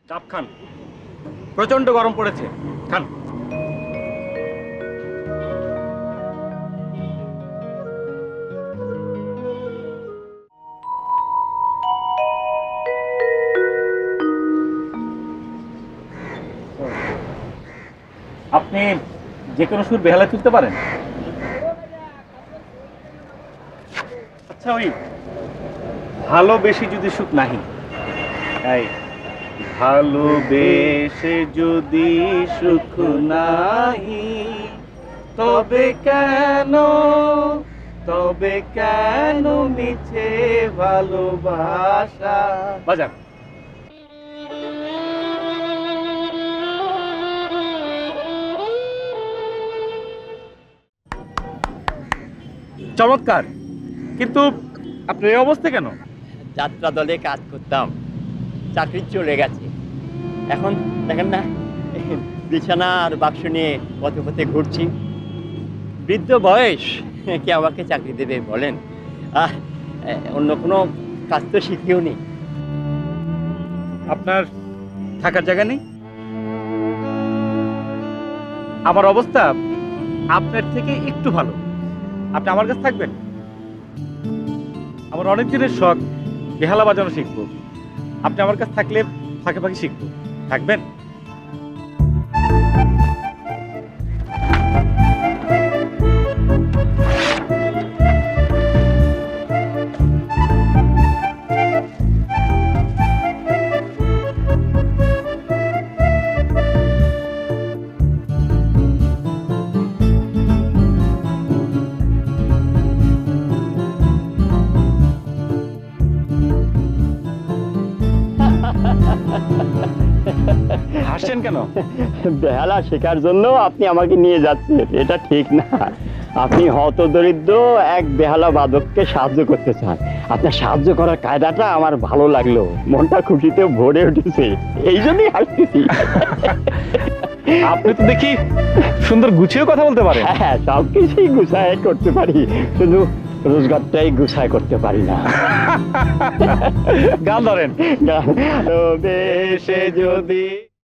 চাপ খান, প্রচন্ড গরম পড়েছে, খান। আপনি যে কোনো সুর বেহালা তুলতে পারেন? আচ্ছা, ওই ভালোবেসে যদি সুখ নাহি, তাই ভালোবেসে যদি সুখ নাহি, তবে কেন মিছে ভালোবাসা। বাজান। চমৎকার, কিন্তু আপনার এই অবস্থা কেন? যাত্রা দলে কাজ করতাম, চাকরি চলে গেছে। এখন দেখেন না, বিছানা আর বাক্স নিয়ে পথে পথে ঘুরছি। বৃদ্ধ বয়স, কে আমাকে চাকরি দেবে বলেন? অন্য কোনো কাজ তো শিখিও নি। আপনার থাকার জায়গা নেই? আমার অবস্থা আপনার থেকে একটু ভালো। আপনি আমার কাছে থাকবেন? আমার অনেক দিনের শখ বেহালা বাজানো শিখবো। আপনি আমার কাছে থাকলে ফাঁকে ফাঁকে শিখবো। থাকবেন? হাসছেন কেন? বেহালা শেখার জন্য আপনি আমাকে নিয়ে যাচ্ছেন, এটা ঠিক না। আপনি হতদরিদ্র এক বেহালা বাদককে সাহায্য করতে চান। আপনার সাহায্য করার কায়দাটা আমার ভালো লাগলো, মনটা খুশিতে ভরে উঠেছে, এই জন্যই হাসতেছি। আপনি তো দেখি সুন্দর গুছিয়ে কথা বলতে পারেন। হ্যাঁ, সব কিছুই গুছায় করতে পারি, শুধু রোজগারটাই গুছায় করতে পারি না। গান ধরেন। বেশে যদি